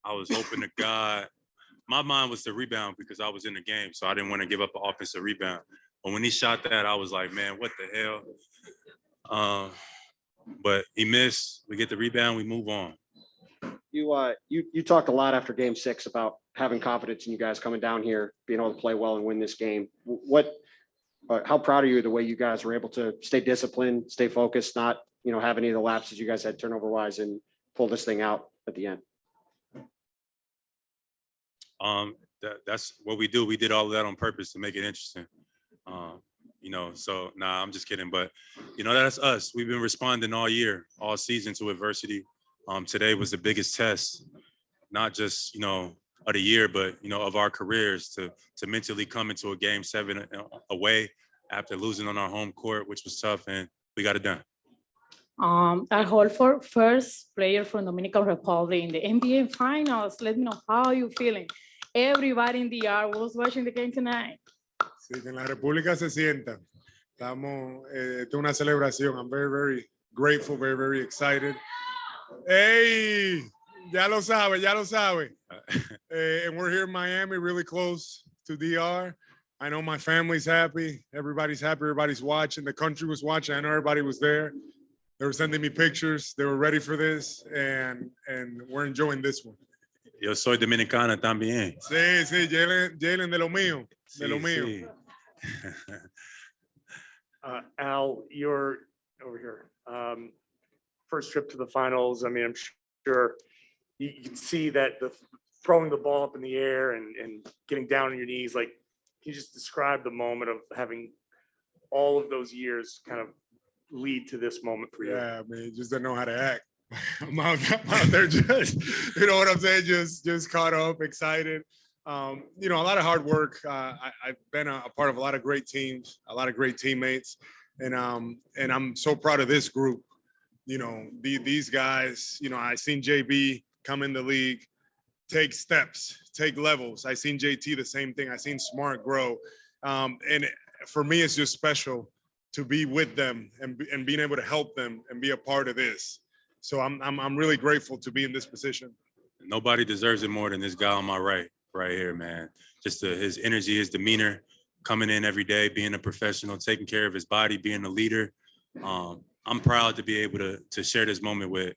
I was hoping to God. My mind was to rebound because I was in the game, so I didn't want to give up an offensive rebound. But when he shot that, I was like, man, what the hell? But he missed. We get the rebound. We move on. You talked a lot after Game 6 about having confidence in you guys coming down here, being able to play well and win this game. How proud are you of the way you guys were able to stay disciplined, stay focused, not have any of the lapses you guys had turnover wise, and pull this thing out at the end? That's what we do. We did all of that on purpose to make it interesting. So nah, I'm just kidding. But that's us. We've been responding all year, all season to adversity. Today was the biggest test, not just of the year, but of our careers to mentally come into a Game 7 away after losing on our home court, which was tough, and we got it done. Al Horford, first player from Dominican Republic in the NBA Finals. Let me know how you feeling. Everybody in the yard was watching the game tonight. Sí, que en la República se sienta. Estamos, esto es una celebración. I'm very, very grateful, very, very excited. Hey, ya lo sabe, ya lo sabe. And we're here in Miami, really close to DR. I know my family's happy. Everybody's happy. Everybody's watching. The country was watching. I know everybody was there. They were sending me pictures. They were ready for this, and we're enjoying this one. Yo soy dominicana también. Sí, sí, Jaylen de lo mío, de lo mío. Sí. Al, you're over here. First trip to the finals. I mean, I'm sure you can see that the throwing the ball up in the air and getting down on your knees. Like, can you just describe the moment of having all of those years kind of lead to this moment for you? Yeah, I mean, just don't know how to act. I'm out there just, you know what I'm saying? Just caught up, excited. A lot of hard work. I've been a part of a lot of great teams, a lot of great teammates, and I'm so proud of this group. These guys. I seen JB come in the league, take steps, take levels. I seen JT the same thing. I seen Smart grow, and for me, it's just special to be with them and being able to help them and be a part of this. So I'm really grateful to be in this position. Nobody deserves it more than this guy on my right here, man. Just his energy, his demeanor, coming in every day, being a professional, taking care of his body, being a leader. I'm proud to be able to share this moment with,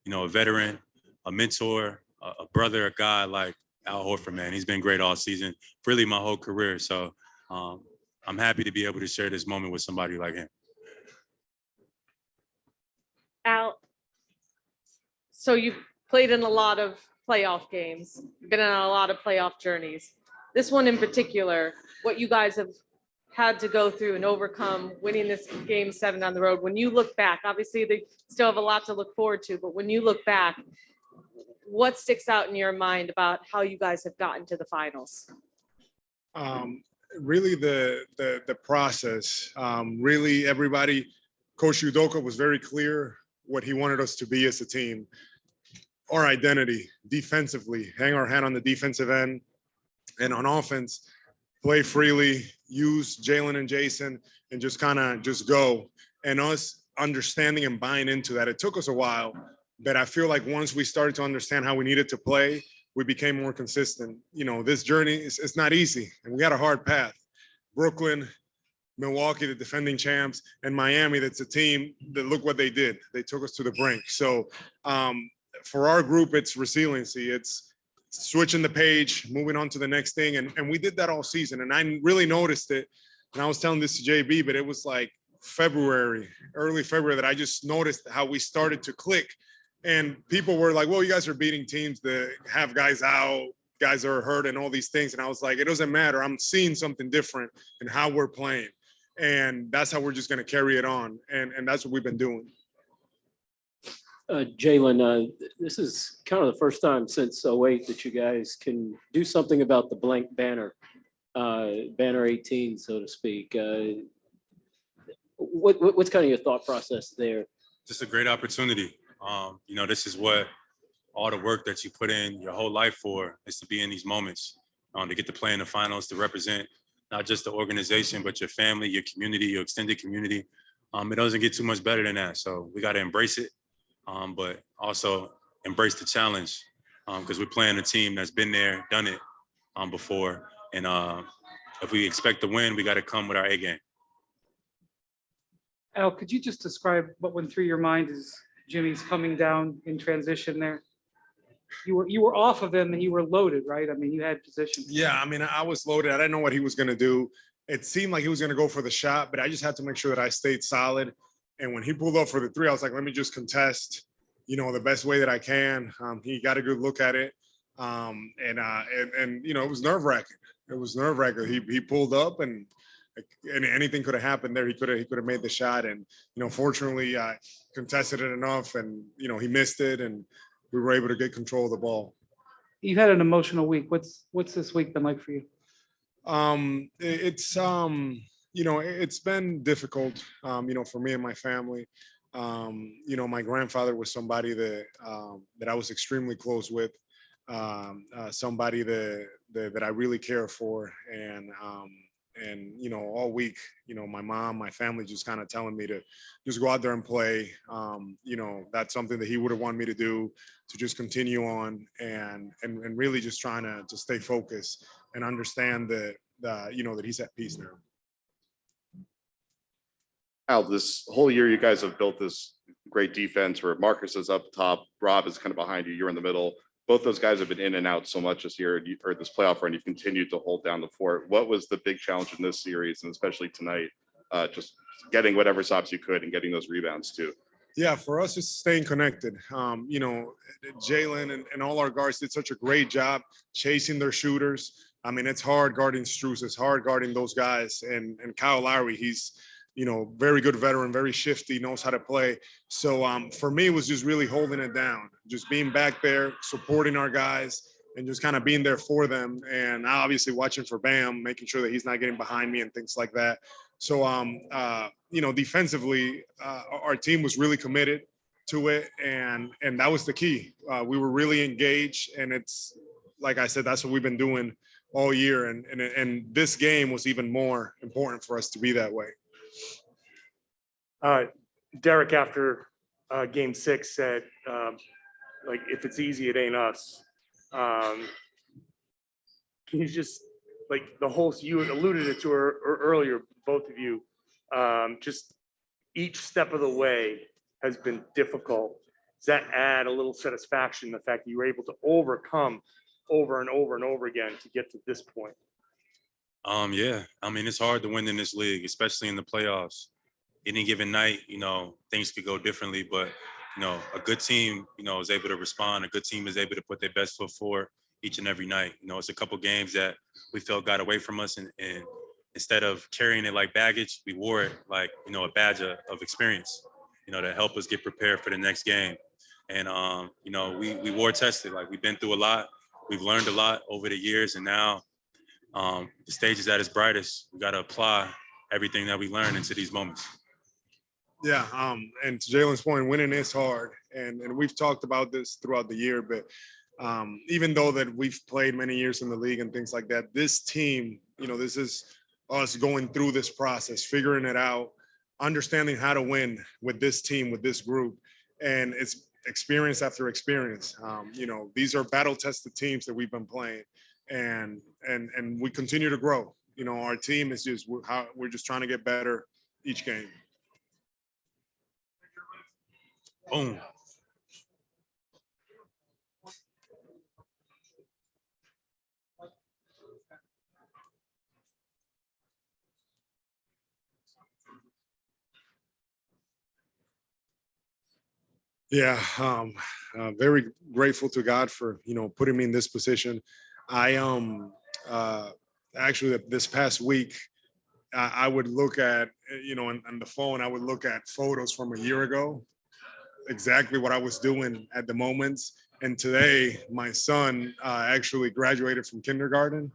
a veteran, a mentor, a brother, a guy like Al Horford, man. He's been great all season, really my whole career. So I'm happy to be able to share this moment with somebody like him. Al, so you've played in a lot of playoff games, been on a lot of playoff journeys. This one in particular, what you guys have had to go through and overcome, winning this Game 7 on the road. When you look back, obviously they still have a lot to look forward to, but when you look back, what sticks out in your mind about how you guys have gotten to the finals? Really the process. Really everybody, Coach Udoka was very clear what he wanted us to be as a team. Our identity defensively, hang our hat on the defensive end, and on offense, play freely, use Jaylen and Jason, and just go. And us understanding and buying into that. It took us a while, but I feel like once we started to understand how we needed to play, we became more consistent. This journey it's not easy, and we got a hard path. Brooklyn, Milwaukee, the defending champs, and Miami, that's a team that look what they did. They took us to the brink. So for our group, it's resiliency. It's switching the page, moving on to the next thing. And we did that all season. And I really noticed it. And I was telling this to JB, but it was like early February, that I just noticed how we started to click. And people were like, well, you guys are beating teams that have guys out, guys are hurt and all these things. And I was like, it doesn't matter. I'm seeing something different in how we're playing. And that's how we're just going to carry it on. And that's what we've been doing. Jaylen, this is kind of the first time since 08 that you guys can do something about the blank banner, banner 18, so to speak. What's kind of your thought process there? Just a great opportunity. This is what all the work that you put in your whole life for is to be in these moments, to get to play in the finals, to represent not just the organization, but your family, your community, your extended community. It doesn't get too much better than that. So we got to embrace it, but also embrace the challenge because we're playing a team that's been there, done it before. And if we expect to win, we got to come with our A game. Al, could you just describe what went through your mind as Jimmy's coming down in transition there? You were off of him and you were loaded, right? I mean, you had position. Yeah, I mean, I was loaded. I didn't know what he was going to do. It seemed like he was going to go for the shot, but I just had to make sure that I stayed solid. And when he pulled up for the three, I was like, let me just contest, the best way that I can. He got a good look at it. And it was nerve wracking. It was nerve wracking. He pulled up and anything could have happened there. He could have made the shot. And, fortunately, I contested it enough and, he missed it and we were able to get control of the ball. You had an emotional week. What's this week been like for you? It's been difficult, for me and my family. My grandfather was somebody that I was extremely close with, somebody that I really care for. And all week, my mom, my family just kind of telling me to just go out there and play. That's something that he would have wanted me to do, to just continue on and really just trying to stay focused and understand that he's at peace now. Al, this whole year, you guys have built this great defense where Marcus is up top, Rob is kind of behind you, you're in the middle. Both those guys have been in and out so much this year, or this playoff run. You've continued to hold down the fort. What was the big challenge in this series, and especially tonight, just getting whatever stops you could and getting those rebounds too? Yeah, for us, it's staying connected. Jaylen and all our guards did such a great job chasing their shooters. I mean, it's hard guarding Strus. It's hard guarding those guys. And Kyle Lowry, he's, very good veteran, very shifty, knows how to play. So for me, it was just really holding it down, just being back there, supporting our guys, and just kind of being there for them. And obviously watching for Bam, making sure that he's not getting behind me and things like that. So, defensively, our team was really committed to it. And that was the key. We were really engaged. And it's, like I said, that's what we've been doing all year. And this game was even more important for us to be that way. Derek, after game 6 said, if it's easy, it ain't us. Can you just, you alluded it to her earlier, both of you, just each step of the way has been difficult. Does that add a little satisfaction, the fact that you were able to overcome over and over and over again to get to this point? Yeah, I mean, it's hard to win in this league, especially in the playoffs. Any given night, things could go differently, but, a good team, is able to respond. A good team is able to put their best foot forward each and every night. It's a couple games that we felt got away from us, and instead of carrying it like baggage, we wore it like, a badge of experience, to help us get prepared for the next game. And, we war tested, like we've been through a lot. We've learned a lot over the years, and now the stage is at its brightest. We got to apply everything that we learned into these moments. Yeah, and to Jaylen's point, winning is hard, and we've talked about this throughout the year. But even though that we've played many years in the league and things like that, this team, this is us going through this process, figuring it out, understanding how to win with this team, with this group, and it's experience after experience. These are battle-tested teams that we've been playing, and we continue to grow. Our team is just we're just trying to get better each game. Boom. Yeah, very grateful to God for putting me in this position. I actually this past week I would look at on the phone, I would look at photos from a year ago, exactly what I was doing at the moments. And today my son actually graduated from kindergarten.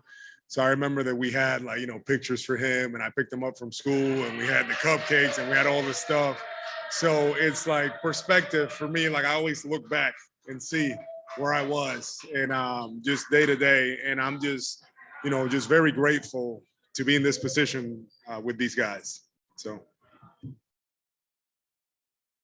So I remember that we had pictures for him, and I picked him up from school, and we had the cupcakes and we had all this stuff. So it's like perspective for me. Like I always look back and see where I was, and just day to day. And I'm just, just very grateful to be in this position with these guys. So.